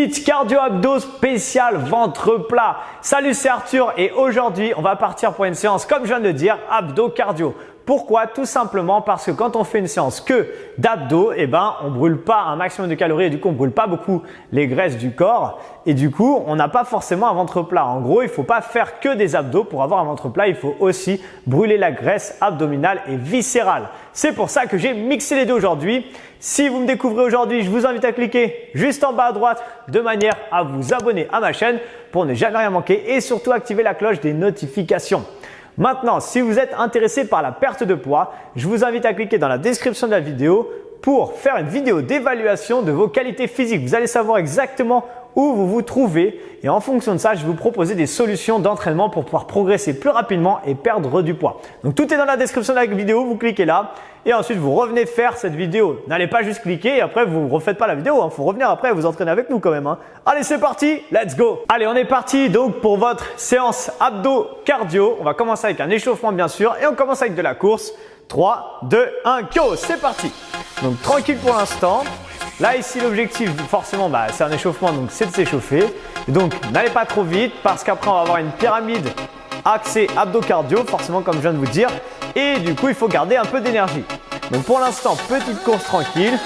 Kit cardio abdos spécial ventre plat. Salut, c'est Arthur et aujourd'hui on va partir pour une séance, comme je viens de le dire, abdos cardio. Pourquoi? Tout simplement parce que quand on fait une séance que d'abdos, on brûle pas un maximum de calories et du coup on brûle pas beaucoup les graisses du corps et du coup on n'a pas forcément un ventre plat. En gros, il faut pas faire que des abdos pour avoir un ventre plat, il faut aussi brûler la graisse abdominale et viscérale. C'est pour ça que j'ai mixé les deux aujourd'hui. Si vous me découvrez aujourd'hui, je vous invite à cliquer juste en bas à droite de manière à vous abonner à ma chaîne pour ne jamais rien manquer et surtout activer la cloche des notifications. Maintenant, si vous êtes intéressé par la perte de poids, je vous invite à cliquer dans la description de la vidéo pour faire une vidéo d'évaluation de vos qualités physiques. Vous allez savoir exactement où vous vous trouvez et en fonction de ça, je vais vous proposer des solutions d'entraînement pour pouvoir progresser plus rapidement et perdre du poids. Donc tout est dans la description de la vidéo, vous cliquez là et ensuite vous revenez faire cette vidéo. N'allez pas juste cliquer et après vous ne refaites pas la vidéo, il faut revenir après et vous entraîner avec nous quand même. Allez, c'est parti, let's go! Allez, on est parti donc pour votre séance abdos cardio. On va commencer avec un échauffement bien sûr et on commence avec de la course. 3, 2, 1, go! C'est parti! Donc tranquille pour l'instant. Là ici l'objectif forcément c'est un échauffement, donc c'est de s'échauffer. Donc n'allez pas trop vite parce qu'après on va avoir une pyramide axée abdos cardio forcément comme je viens de vous dire. Et du coup il faut garder un peu d'énergie. Donc pour l'instant petite course tranquille.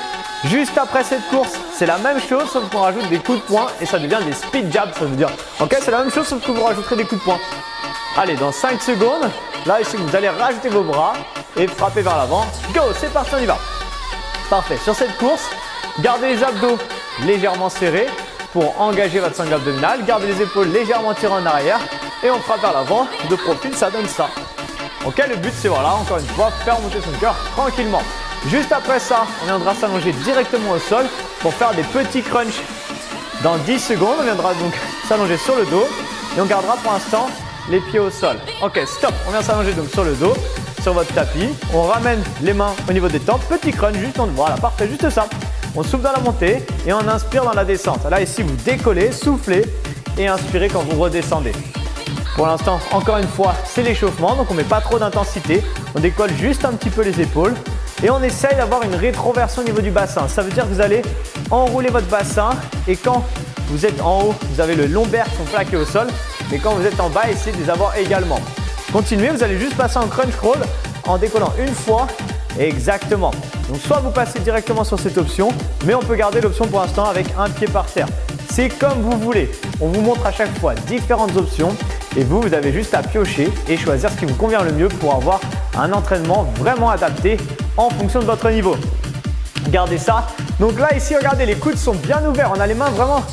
Juste après cette course c'est la même chose sauf qu'on rajoute des coups de poing et ça devient des speed jabs. Ça veut dire ok c'est la même chose sauf que vous rajouterez des coups de poing. Allez, dans 5 secondes, là ici vous allez rajouter vos bras et frapper vers l'avant. Go, c'est parti, on y va. Parfait, sur cette course, gardez les abdos légèrement serrés pour engager votre sangle abdominale. Gardez les épaules légèrement tirées en arrière et on frappe vers l'avant. De profil, ça donne ça. Ok, le but c'est voilà, encore une fois, faire monter son cœur tranquillement. Juste après ça, on viendra s'allonger directement au sol pour faire des petits crunchs. Dans 10 secondes, on viendra donc s'allonger sur le dos et on gardera pour l'instant les pieds au sol. Ok, stop, on vient s'allonger donc sur le dos, sur votre tapis. On ramène les mains au niveau des tempes, petit crunch, juste en voilà, parfait, juste ça. On souffle dans la montée et on inspire dans la descente. Là ici, vous décollez, soufflez et inspirez quand vous redescendez. Pour l'instant, encore une fois, c'est l'échauffement, donc on ne met pas trop d'intensité. On décolle juste un petit peu les épaules et on essaye d'avoir une rétroversion au niveau du bassin. Ça veut dire que vous allez enrouler votre bassin et quand vous êtes en haut, vous avez le lombaire qui sont plaqués au sol. Mais quand vous êtes en bas, essayez de les avoir également. Continuez, vous allez juste passer en crunch crawl en décollant une fois. Exactement. Donc soit vous passez directement sur cette option, mais on peut garder l'option pour l'instant avec un pied par terre. C'est comme vous voulez. On vous montre à chaque fois différentes options et vous avez juste à piocher et choisir ce qui vous convient le mieux pour avoir un entraînement vraiment adapté en fonction de votre niveau. Gardez ça. Donc là ici, regardez, les coudes sont bien ouverts. On a les mains vraiment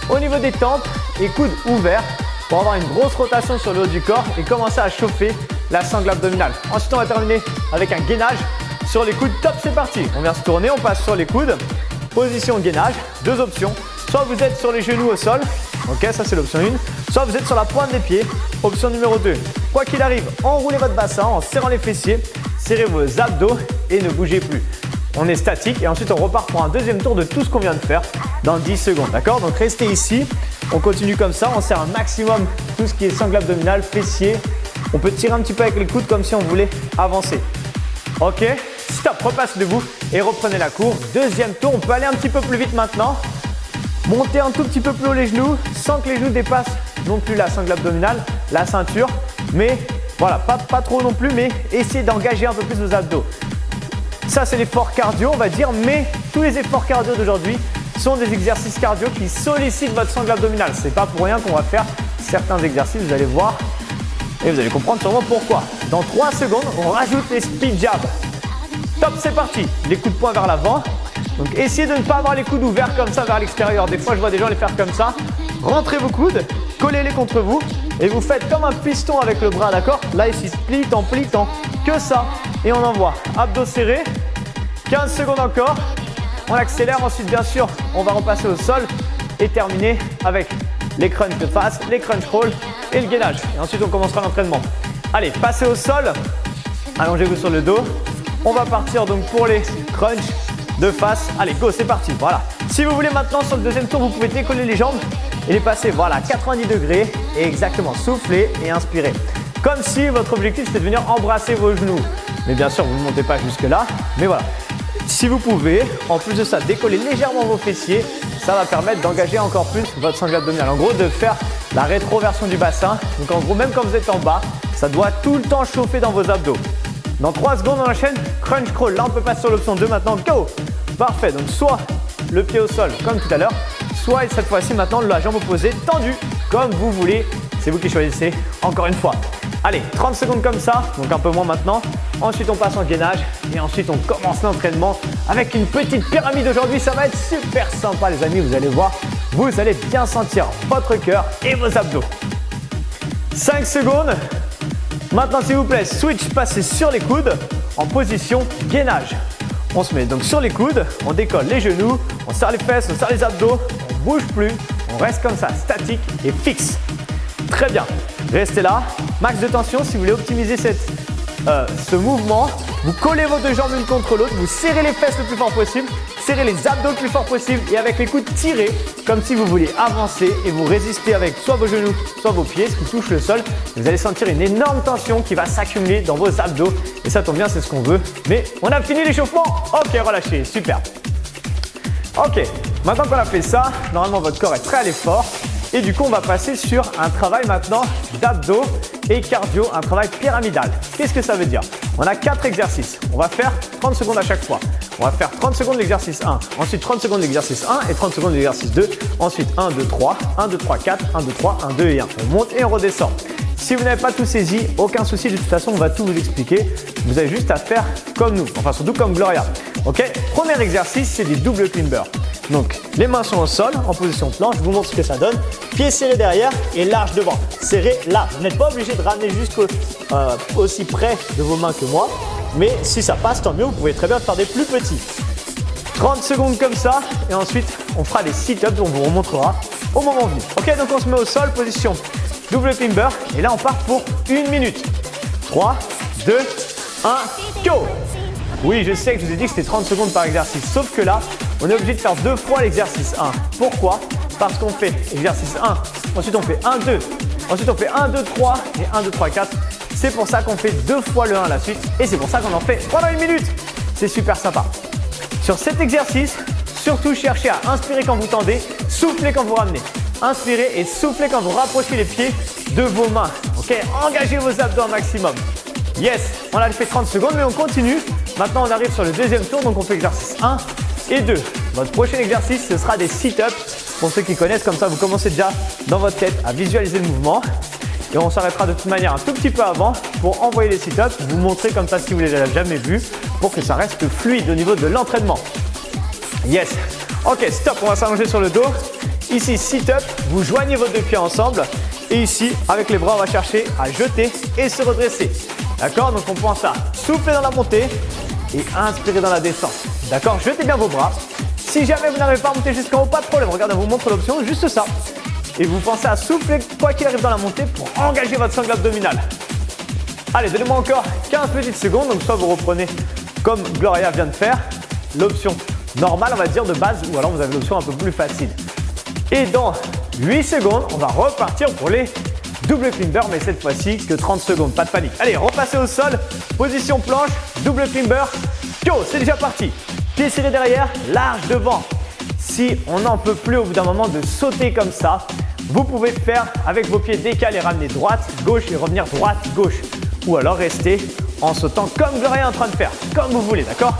au niveau des tempes et coudes ouverts pour avoir une grosse rotation sur le haut du corps et commencer à chauffer la sangle abdominale. Ensuite, on va terminer avec un gainage sur les coudes. Top, c'est parti. On vient se tourner, on passe sur les coudes. Position gainage, deux options. Soit vous êtes sur les genoux au sol, ok, ça c'est l'option 1. Soit vous êtes sur la pointe des pieds, option numéro 2. Quoi qu'il arrive, enroulez votre bassin en serrant les fessiers, serrez vos abdos et ne bougez plus. On est statique et ensuite on repart pour un deuxième tour de tout ce qu'on vient de faire dans 10 secondes. D'accord? Donc restez ici, on continue comme ça, on serre un maximum tout ce qui est sangle abdominale, fessiers. On peut tirer un petit peu avec les coudes comme si on voulait avancer. Ok? Stop, repasse debout et reprenez la course. Deuxième tour, on peut aller un petit peu plus vite maintenant. Montez un tout petit peu plus haut les genoux sans que les genoux dépassent non plus la sangle abdominale, la ceinture. Mais voilà, pas trop non plus, mais essayez d'engager un peu plus vos abdos. Ça, c'est l'effort cardio, on va dire, mais tous les efforts cardio d'aujourd'hui sont des exercices cardio qui sollicitent votre sangle abdominale. C'est pas pour rien qu'on va faire certains exercices, vous allez voir et vous allez comprendre sûrement pourquoi. Dans 3 secondes, on rajoute les speed jabs. Top, c'est parti. Les coups de poing vers l'avant. Donc, essayez de ne pas avoir les coudes ouverts comme ça vers l'extérieur. Des fois, je vois des gens les faire comme ça. Rentrez vos coudes, collez-les contre vous et vous faites comme un piston avec le bras, d'accord? Là, ici, pliant, que ça. Et on envoie. Abdos serrés. 15 secondes encore. On accélère. Ensuite, bien sûr, on va repasser au sol et terminer avec les crunchs de face, les crunch crawl et le gainage. Et ensuite, on commencera l'entraînement. Allez, passez au sol. Allongez-vous sur le dos. On va partir donc pour les crunchs de face. Allez, go, c'est parti. Voilà. Si vous voulez maintenant, sur le deuxième tour, vous pouvez décoller les jambes et les passer, voilà, 90 degrés. Et exactement, soufflez et inspirez. Comme si votre objectif, c'était de venir embrasser vos genoux. Mais bien sûr, vous ne montez pas jusque là. Mais voilà. Si vous pouvez, en plus de ça, décoller légèrement vos fessiers, ça va permettre d'engager encore plus votre sangle abdominale. En gros, de faire la rétroversion du bassin. Donc en gros, même quand vous êtes en bas, ça doit tout le temps chauffer dans vos abdos. Dans 3 secondes, on enchaîne crunch crawl. Là, on peut passer sur l'option 2 maintenant. Go! Parfait. Donc soit le pied au sol comme tout à l'heure, soit et cette fois-ci maintenant la jambe opposée tendue comme vous voulez. C'est vous qui choisissez encore une fois. Allez, 30 secondes comme ça, donc un peu moins maintenant. Ensuite, on passe en gainage et ensuite, on commence l'entraînement avec une petite pyramide aujourd'hui. Ça va être super sympa, les amis. Vous allez voir, vous allez bien sentir votre cœur et vos abdos. 5 secondes. Maintenant, s'il vous plaît, switch, passez sur les coudes en position gainage. On se met donc sur les coudes, on décolle les genoux, on serre les fesses, on serre les abdos, on ne bouge plus, on reste comme ça, statique et fixe. Très bien, restez là. Max de tension, si vous voulez optimiser ce mouvement, vous collez vos 2 jambes l'une contre l'autre, vous serrez les fesses le plus fort possible, serrez les abdos le plus fort possible et avec les coudes tirés, comme si vous vouliez avancer et vous résistez avec soit vos genoux, soit vos pieds, ce qui touche le sol. Vous allez sentir une énorme tension qui va s'accumuler dans vos abdos et ça tombe bien, c'est ce qu'on veut. Mais on a fini l'échauffement. Ok, relâchez, super. Ok, maintenant qu'on a fait ça, normalement votre corps est prêt à l'effort. Et du coup, on va passer sur un travail maintenant d'abdos et cardio, un travail pyramidal. Qu'est-ce que ça veut dire? On a 4 exercices. On va faire 30 secondes à chaque fois. On va faire 30 secondes l'exercice 1, ensuite 30 secondes l'exercice 1 et 30 secondes l'exercice 2. Ensuite 1, 2, 3, 1, 2, 3, 4, 1, 2, 3, 1, 2 et 1. On monte et on redescend. Si vous n'avez pas tout saisi, aucun souci, de toute façon, on va tout vous expliquer. Vous avez juste à faire comme nous, enfin surtout comme Gloria. Ok? Premier exercice, c'est des doubles climbers. Donc, les mains sont au sol, en position planche. Je vous montre ce que ça donne. Pieds serrés derrière et large devant. Serré là. Vous n'êtes pas obligé de ramener aussi près de vos mains que moi. Mais si ça passe, tant mieux. Vous pouvez très bien faire des plus petits. 30 secondes comme ça. Et ensuite, on fera des sit-ups. On vous remontrera au moment venu. Ok, donc on se met au sol, position double climber. Et là, on part pour 1 minute. 3, 2, 1, go! Oui, je sais que je vous ai dit que c'était 30 secondes par exercice. Sauf que là, on est obligé de faire 2 fois l'exercice 1. Pourquoi? Parce qu'on fait exercice 1, ensuite on fait 1, 2, ensuite on fait 1, 2, 3 et 1, 2, 3, 4. C'est pour ça qu'on fait 2 fois le 1 à la suite et c'est pour ça qu'on en fait pendant 1 minute. C'est super sympa. Sur cet exercice, surtout cherchez à inspirer quand vous tendez, soufflez quand vous ramenez. Inspirez et soufflez quand vous rapprochez les pieds de vos mains. Ok? Engagez vos abdos un maximum. Yes, on a fait 30 secondes mais on continue. Maintenant on arrive sur le deuxième tour, donc on fait exercice 1 et 2. Votre prochain exercice, ce sera des sit-ups. Pour ceux qui connaissent, comme ça vous commencez déjà dans votre tête à visualiser le mouvement. Et on s'arrêtera de toute manière un tout petit peu avant pour envoyer les sit-ups, vous montrer comme ça si vous ne les avez jamais vus, pour que ça reste fluide au niveau de l'entraînement. Yes. Ok, stop, on va s'allonger sur le dos. Ici, sit-up, vous joignez vos 2 pieds ensemble. Et ici, avec les bras, on va chercher à jeter et se redresser. D'accord? Donc on pense à souffler dans la montée et inspirer dans la descente. D'accord? Jetez bien vos bras. Si jamais vous n'arrivez pas à monter jusqu'en haut, pas de problème. Regardez, on vous montre l'option, juste ça. Et vous pensez à souffler quoi qu'il arrive dans la montée pour engager votre sangle abdominale. Allez, donnez-moi encore 15 petites secondes. Donc soit vous reprenez comme Gloria vient de faire, l'option normale, on va dire, de base, ou alors vous avez l'option un peu plus facile. Et dans 8 secondes, on va repartir pour les double climber, mais cette fois-ci que 30 secondes, pas de panique. Allez, repassez au sol, position planche, double climber. Go, c'est déjà parti. Pieds serrés derrière, large devant. Si on n'en peut plus au bout d'un moment de sauter comme ça, vous pouvez faire avec vos pieds décalés, ramener droite, gauche et revenir droite, gauche. Ou alors rester en sautant comme Gloria est en train de faire, comme vous voulez, d'accord?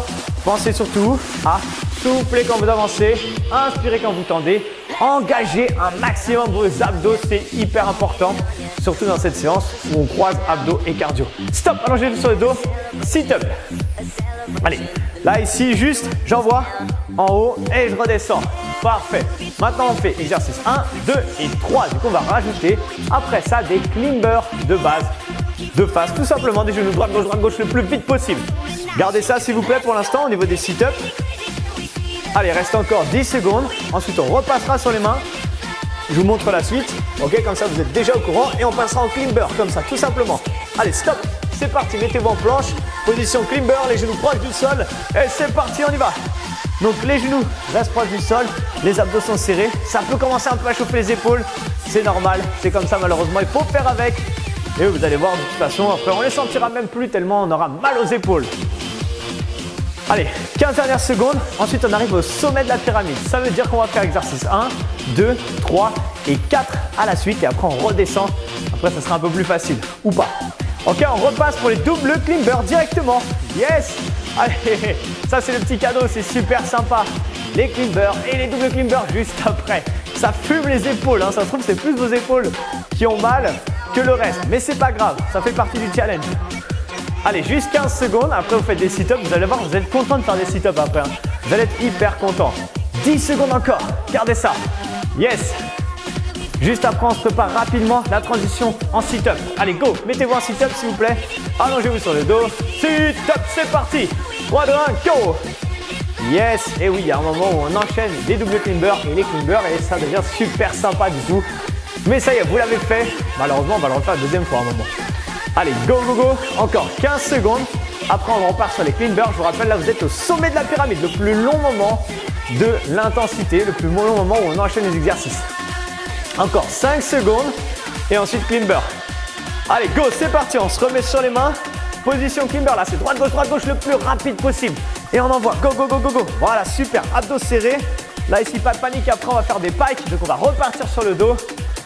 Pensez surtout à souffler quand vous avancez, inspirez quand vous tendez, engagez un maximum vos abdos, c'est hyper important, surtout dans cette séance où on croise abdos et cardio. Stop, allongez-vous sur le dos, sit-up. Allez, là ici, juste, j'envoie en haut et je redescends. Parfait. Maintenant, on fait exercice 1, 2 et 3. Du coup, on va rajouter après ça des climbers de base, de face, tout simplement des genoux droite, gauche le plus vite possible. Gardez ça s'il vous plaît pour l'instant au niveau des sit-ups. Allez, reste encore 10 secondes. Ensuite, on repassera sur les mains. Je vous montre la suite. Ok, comme ça, vous êtes déjà au courant. Et on passera en climber, comme ça, tout simplement. Allez, stop. C'est parti. Mettez-vous en planche. Position climber, les genoux proches du sol. Et c'est parti, on y va. Donc, les genoux restent proches du sol. Les abdos sont serrés. Ça peut commencer un peu à chauffer les épaules. C'est normal. C'est comme ça, malheureusement. Il faut faire avec. Et vous allez voir, de toute façon, après, on les sentira même plus tellement on aura mal aux épaules. Allez, 15 dernières secondes. Ensuite, on arrive au sommet de la pyramide. Ça veut dire qu'on va faire exercice 1, 2, 3 et 4 à la suite. Et après, on redescend. Après, ça sera un peu plus facile. Ou pas. Ok, on repasse pour les doubles climbers directement. Yes! Allez, ça c'est le petit cadeau, c'est super sympa. Les climbers et les doubles climbers juste après. Ça fume les épaules, hein. Ça se trouve c'est plus vos épaules qui ont mal que le reste. Mais c'est pas grave, ça fait partie du challenge. Allez, juste 15 secondes, après vous faites des sit-ups. Vous allez voir, vous êtes content de faire des sit-ups après. Hein. Vous allez être hyper content. 10 secondes encore, gardez ça. Yes! Juste après, on se prépare rapidement la transition en sit-up. Allez, go! Mettez-vous en sit-up s'il vous plaît. Allongez-vous sur le dos. Sit-up, c'est parti! 3, 2, 1, go! Yes! Et oui, il y a un moment où on enchaîne les doubles climbers et les climbers et ça devient super sympa du coup. Mais ça y est, vous l'avez fait. Malheureusement, on va le refaire une deuxième fois à un moment. Allez, go, go, go! Encore 15 secondes. Après, on repart sur les climbers. Je vous rappelle, là, vous êtes au sommet de la pyramide. Le plus long moment de l'intensité, le plus long moment où on enchaîne les exercices. Encore 5 secondes et ensuite climber. Allez, go, c'est parti, on se remet sur les mains. Position climber, là, c'est droite, gauche, le plus rapide possible. Et on envoie, go, go, go, go, go. Voilà, super, abdos serrés. Là, ici, pas de panique, après, on va faire des pikes. Donc, on va repartir sur le dos.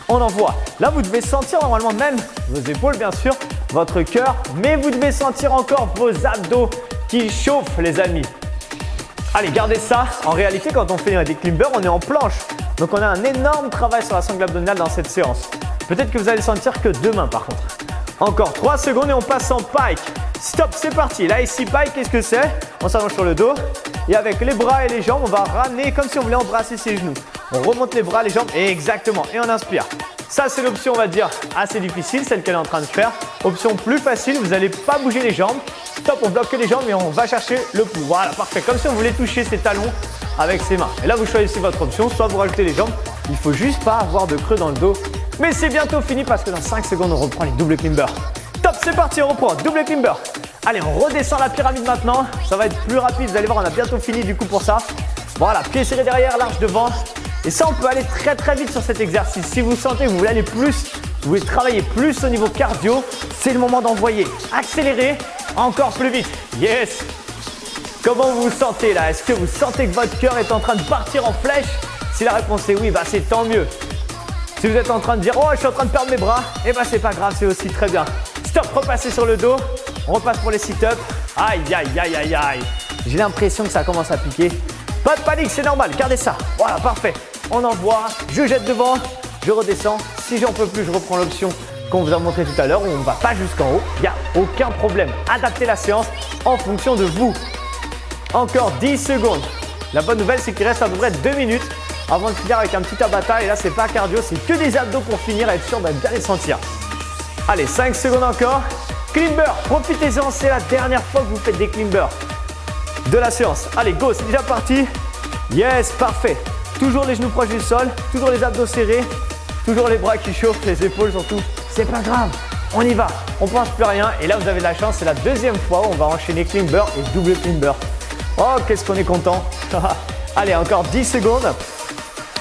On envoie. Là, vous devez sentir normalement même vos épaules, bien sûr, votre cœur. Mais vous devez sentir encore vos abdos qui chauffent, les amis. Allez, gardez ça. En réalité, quand on fait des climbers, on est en planche. Donc, on a un énorme travail sur la sangle abdominale dans cette séance. Peut-être que vous allez sentir que demain, par contre. Encore 3 secondes et on passe en pike. Stop, c'est parti. Là, ici, pike, qu'est-ce que c'est? On s'allonge sur le dos. Et avec les bras et les jambes, on va ramener comme si on voulait embrasser ses genoux. On remonte les bras, les jambes. Et exactement. Et on inspire. Ça, c'est l'option, on va dire, assez difficile, celle qu'elle est en train de faire. Option plus facile, vous n'allez pas bouger les jambes. Stop, on bloque les jambes et on va chercher le pouls. Voilà, parfait. Comme si on voulait toucher ses talons avec ses mains. Et là, vous choisissez votre option, soit vous rajoutez les jambes. Il ne faut juste pas avoir de creux dans le dos. Mais c'est bientôt fini parce que dans 5 secondes, on reprend les doubles climbers. Top, c'est parti, on reprend. Double climber. Allez, on redescend la pyramide maintenant. Ça va être plus rapide. Vous allez voir, on a bientôt fini du coup pour ça. Voilà, pieds serrés derrière, large devant. Et ça, on peut aller très très vite sur cet exercice. Si vous sentez que vous voulez aller plus, vous voulez travailler plus au niveau cardio, c'est le moment d'envoyer. Accélérez encore plus vite. Yes! Comment vous vous sentez là? Est-ce que vous sentez que votre cœur est en train de partir en flèche? Si la réponse est oui, bah c'est tant mieux. Si vous êtes en train de dire « Oh, je suis en train de perdre mes bras », eh bah c'est pas grave, c'est aussi très bien. Stop, repassez sur le dos. On repasse pour les sit-ups. Aïe, aïe, aïe, aïe, aïe. J'ai l'impression que ça commence à piquer. Pas de panique, c'est normal, gardez ça. Voilà, parfait. On envoie, je jette devant, je redescends. Si j'en peux plus, je reprends l'option qu'on vous a montré tout à l'heure où on ne va pas jusqu'en haut. Il n'y a aucun problème. Adaptez la séance en fonction de vous. Encore 10 secondes. La bonne nouvelle, c'est qu'il reste à peu près 2 minutes avant de finir avec un petit tabata. Et là, c'est pas cardio, c'est que des abdos pour finir et être sûr de bien les sentir. Allez, 5 secondes encore. Climber, profitez-en, c'est la dernière fois que vous faites des climbers de la séance. Allez, go, c'est déjà parti. Yes, parfait. Toujours les genoux proches du sol, toujours les abdos serrés, toujours les bras qui chauffent, les épaules surtout. C'est pas grave, on y va, on pense plus à rien. Et là, vous avez de la chance, c'est la deuxième fois où on va enchaîner climber et double climber. Oh, qu'est-ce qu'on est content. Allez, encore 10 secondes.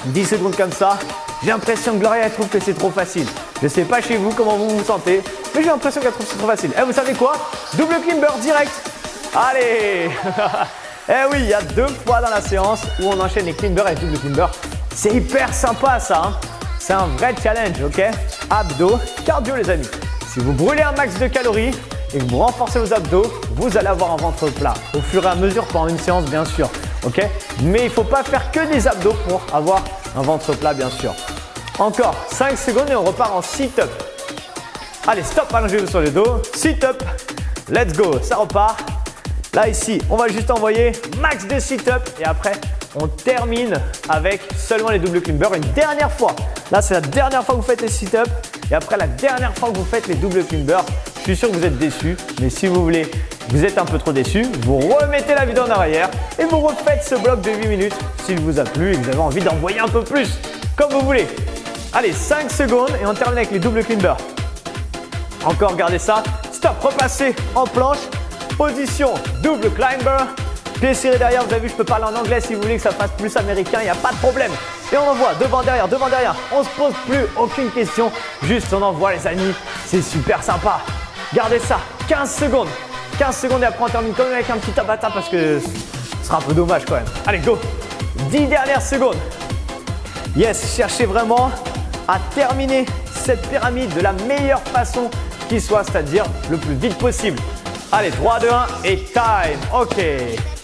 10 secondes comme ça. J'ai l'impression que Gloria elle trouve que c'est trop facile. Je ne sais pas chez vous comment vous vous sentez, mais j'ai l'impression qu'elle trouve que c'est trop facile. Et vous savez quoi? Double climber direct. Allez. Eh oui, il y a 2 fois dans la séance où on enchaîne les climbers et les double climbers. C'est hyper sympa ça. Hein, c'est un vrai challenge, ok? Abdos, cardio les amis. Si vous brûlez un max de calories et que vous renforcez vos abdos, vous allez avoir un ventre plat. Au fur et à mesure pendant une séance, bien sûr. Ok? Mais il ne faut pas faire que des abdos pour avoir un ventre plat, bien sûr. Encore 5 secondes et on repart en sit-up. Allez, stop, allongez-vous sur le dos. Sit-up. Let's go. Ça repart. Là, ici, on va juste envoyer max de sit-up et après, on termine avec seulement les double climbers une dernière fois. Là, c'est la dernière fois que vous faites les sit-up et après la dernière fois que vous faites les double climbers. Je suis sûr que vous êtes déçus, mais si vous voulez, vous êtes un peu trop déçus, vous remettez la vidéo en arrière et vous refaites ce bloc de 8 minutes s'il vous a plu et que vous avez envie d'envoyer un peu plus, comme vous voulez. Allez, 5 secondes et on termine avec les double climbers. Encore, gardez ça. Stop, repassez en planche. Position double climber. Pieds serrés derrière, vous avez vu, je peux parler en anglais si vous voulez que ça fasse plus américain, il n'y a pas de problème. Et on envoie devant, derrière, devant, derrière. On ne se pose plus aucune question, juste on envoie les amis. C'est super sympa. Gardez ça, 15 secondes. 15 secondes et après on termine quand même avec un petit Tabata parce que ce sera un peu dommage quand même. Allez, go. 10 dernières secondes. Yes, cherchez vraiment à terminer cette pyramide de la meilleure façon qui soit, c'est-à-dire le plus vite possible. Allez, 3, 2, 1 et time. Ok,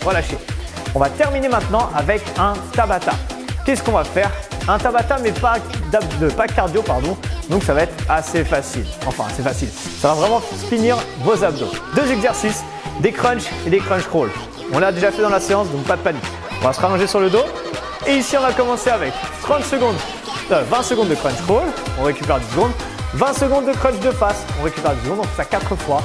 relâchez. On va terminer maintenant avec un Tabata. Qu'est-ce qu'on va faire? Un Tabata mais pas cardio, pardon. Donc ça va être assez facile. Enfin, assez facile. Ça va vraiment finir vos abdos. 2 exercices, des crunchs et des crunch crawls. On l'a déjà fait dans la séance, donc pas de panique. On va se rallonger sur le dos. Et ici, on va commencer avec 20 secondes de crunch crawl. On récupère 10 secondes. 20 secondes de crunch de face. On récupère 10 secondes. On fait ça 4 fois.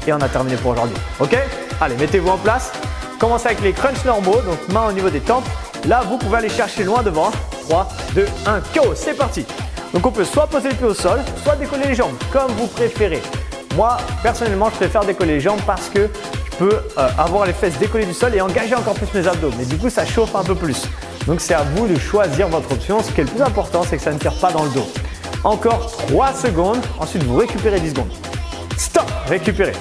Et on a terminé pour aujourd'hui. Ok? Allez, mettez-vous en place. Commencez avec les crunchs normaux. Donc, main au niveau des tempes. Là, vous pouvez aller chercher loin devant. 3, 2, 1, KO. C'est parti. Donc, on peut soit poser les pieds au sol, soit décoller les jambes, comme vous préférez. Moi, personnellement, je préfère décoller les jambes parce que je peux avoir les fesses décollées du sol et engager encore plus mes abdos. Mais du coup, ça chauffe un peu plus. Donc, c'est à vous de choisir votre option. Ce qui est le plus important, c'est que ça ne tire pas dans le dos. Encore 3 secondes. Ensuite, vous récupérez 10 secondes. Stop. Récupérez.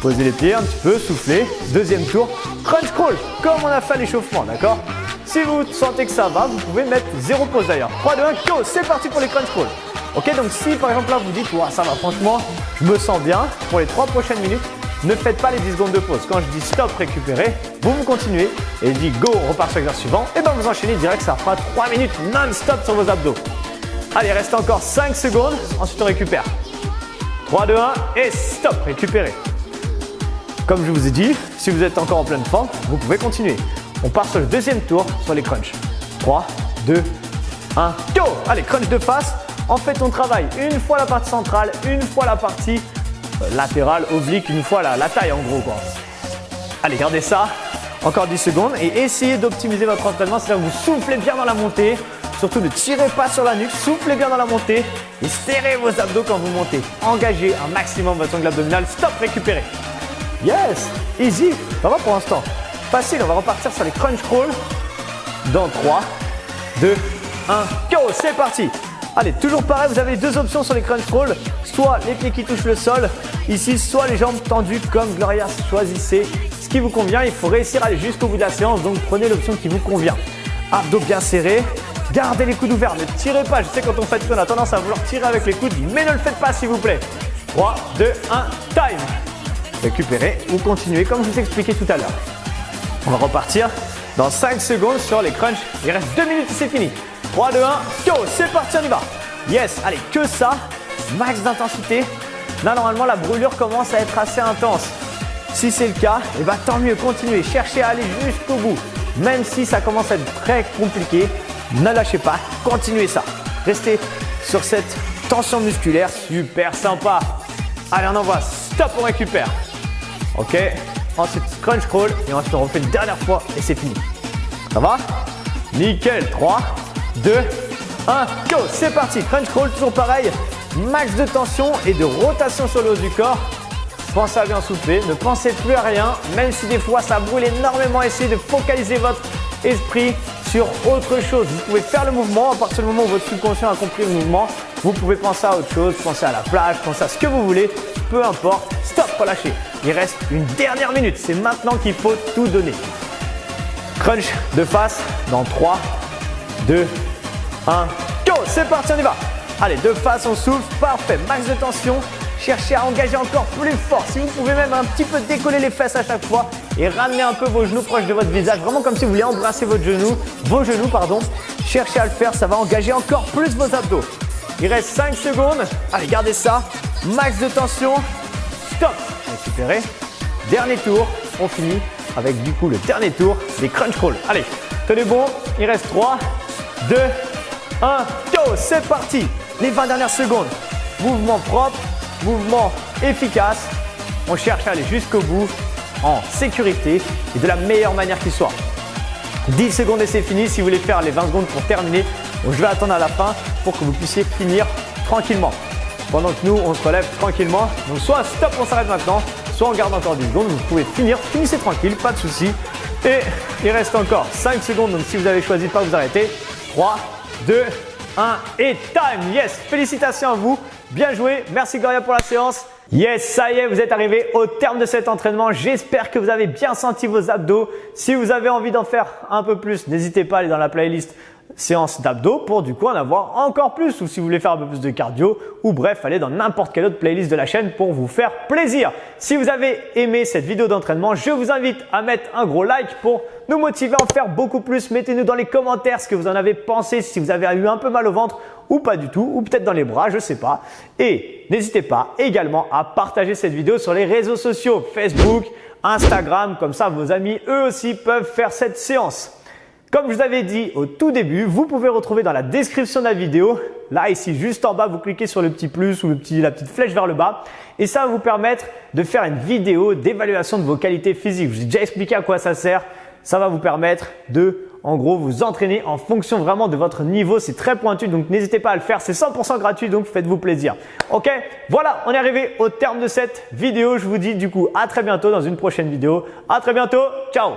Posez les pieds un petit peu, soufflez. Deuxième tour. Crunch crawl, comme on a fait l'échauffement, d'accord? Si vous sentez que ça va, vous pouvez mettre 0 pause d'ailleurs. 3, 2, 1, go. C'est parti pour les crunch crawls. Ok, donc si par exemple là vous dites, ça va, franchement, je me sens bien, pour les 3 prochaines minutes, ne faites pas les 10 secondes de pause. Quand je dis stop, récupérez, vous continuez et je dis go, on repart sur l'exercice suivant, et bien vous enchaînez direct, ça fera 3 minutes non-stop sur vos abdos. Allez, reste encore 5 secondes, ensuite on récupère. 3, 2, 1 et stop, récupérez. Comme je vous ai dit, si vous êtes encore en pleine forme, vous pouvez continuer. On part sur le deuxième tour sur les crunchs. 3, 2, 1, go! Allez, crunch de face. En fait, on travaille une fois la partie centrale, une fois la partie latérale, oblique, une fois la taille en gros, quoi. Allez, gardez ça. Encore 10 secondes et essayez d'optimiser votre entraînement. C'est-à-dire que vous soufflez bien dans la montée. Surtout ne tirez pas sur la nuque, soufflez bien dans la montée et serrez vos abdos quand vous montez. Engagez un maximum votre angle abdominal. Stop, récupérez. Yes, easy. Ça va pour l'instant. Facile, on va repartir sur les crunch crawls dans 3, 2, 1, go, c'est parti. Allez, toujours pareil, vous avez 2 options sur les crunch crawls, soit les pieds qui touchent le sol, ici, soit les jambes tendues comme Gloria. Choisissez ce qui vous convient, il faut réussir à aller jusqu'au bout de la séance, donc prenez l'option qui vous convient. Abdos bien serrés, gardez les coudes ouverts, ne tirez pas, je sais quand on fait on a tendance à vouloir tirer avec les coudes, mais ne le faites pas s'il vous plaît. 3, 2, 1, time. Récupérez ou continuez comme je vous expliquais tout à l'heure. On va repartir dans 5 secondes sur les crunchs. Il reste 2 minutes et c'est fini. 3, 2, 1, go, c'est parti, on y va. Yes, allez, que ça, max d'intensité. Là, normalement, la brûlure commence à être assez intense. Si c'est le cas, eh ben, tant mieux, continuez. Cherchez à aller jusqu'au bout. Même si ça commence à être très compliqué, ne lâchez pas, continuez ça. Restez sur cette tension musculaire, super sympa. Allez, on envoie, stop, on récupère. Ok, ensuite crunch crawl et ensuite on refait une dernière fois et c'est fini. Ça va? Nickel, 3, 2, 1, go, c'est parti. Crunch crawl, toujours pareil, max de tension et de rotation sur le haut du corps. Pensez à bien souffler, ne pensez plus à rien, même si des fois ça brûle énormément, essayez de focaliser votre esprit sur autre chose. Vous pouvez faire le mouvement, à partir du moment où votre subconscient a compris le mouvement, vous pouvez penser à autre chose, penser à la plage, penser à ce que vous voulez, peu importe. Stop, relâchez. Il reste une dernière minute, c'est maintenant qu'il faut tout donner. Crunch de face dans 3, 2, 1, go, c'est parti, on y va. Allez, de face, on souffle, parfait, max de tension. Cherchez à engager encore plus fort. Si vous pouvez même un petit peu décoller les fesses à chaque fois et ramener un peu vos genoux proches de votre visage, vraiment comme si vous vouliez embrasser vos genoux, cherchez à le faire, ça va engager encore plus vos abdos. Il reste 5 secondes. Allez, gardez ça. Max de tension. Stop. Récupérez. Dernier tour. On finit avec du coup le dernier tour des crunch crawls. Allez, tenez bon. Il reste 3, 2, 1, go. C'est parti. Les 20 dernières secondes. Mouvement propre. Mouvement efficace, on cherche à aller jusqu'au bout en sécurité et de la meilleure manière qui soit. 10 secondes et c'est fini. Si vous voulez faire les 20 secondes pour terminer, donc je vais attendre à la fin pour que vous puissiez finir tranquillement. Pendant que nous, on se relève tranquillement. Donc soit stop, on s'arrête maintenant, soit on garde encore 10 secondes. Vous pouvez finir, finissez tranquille, pas de souci. Et il reste encore 5 secondes, donc si vous avez choisi de ne pas vous arrêter, 3, 2, 1 et time. Yes, félicitations à vous. Bien joué, merci Gloria pour la séance Yes, ça y est, vous êtes arrivé au terme de cet entraînement. J'espère que vous avez bien senti vos abdos. Si vous avez envie d'en faire un peu plus, n'hésitez pas à aller dans la playlist séance d'abdos pour du coup en avoir encore plus, ou si vous voulez faire un peu plus de cardio, ou bref, allez dans n'importe quelle autre playlist de la chaîne pour vous faire plaisir. Si vous avez aimé cette vidéo d'entraînement, je vous invite à mettre un gros like pour nous motiver à en faire beaucoup plus. Mettez-nous dans les commentaires ce que vous en avez pensé, si vous avez eu un peu mal au ventre ou pas du tout, ou peut-être dans les bras, je sais pas. Et n'hésitez pas également à partager cette vidéo sur les réseaux sociaux, Facebook, Instagram, comme ça vos amis eux aussi peuvent faire cette séance. Comme je vous avais dit au tout début, vous pouvez retrouver dans la description de la vidéo, là ici juste en bas, vous cliquez sur le petit plus ou la petite flèche vers le bas et ça va vous permettre de faire une vidéo d'évaluation de vos qualités physiques. Je vous ai déjà expliqué à quoi ça sert. Ça va vous permettre de, en gros, vous entraîner en fonction vraiment de votre niveau. C'est très pointu, donc n'hésitez pas à le faire. C'est 100% gratuit, donc faites-vous plaisir. Ok, voilà, on est arrivé au terme de cette vidéo. Je vous dis du coup à très bientôt dans une prochaine vidéo. À très bientôt, ciao!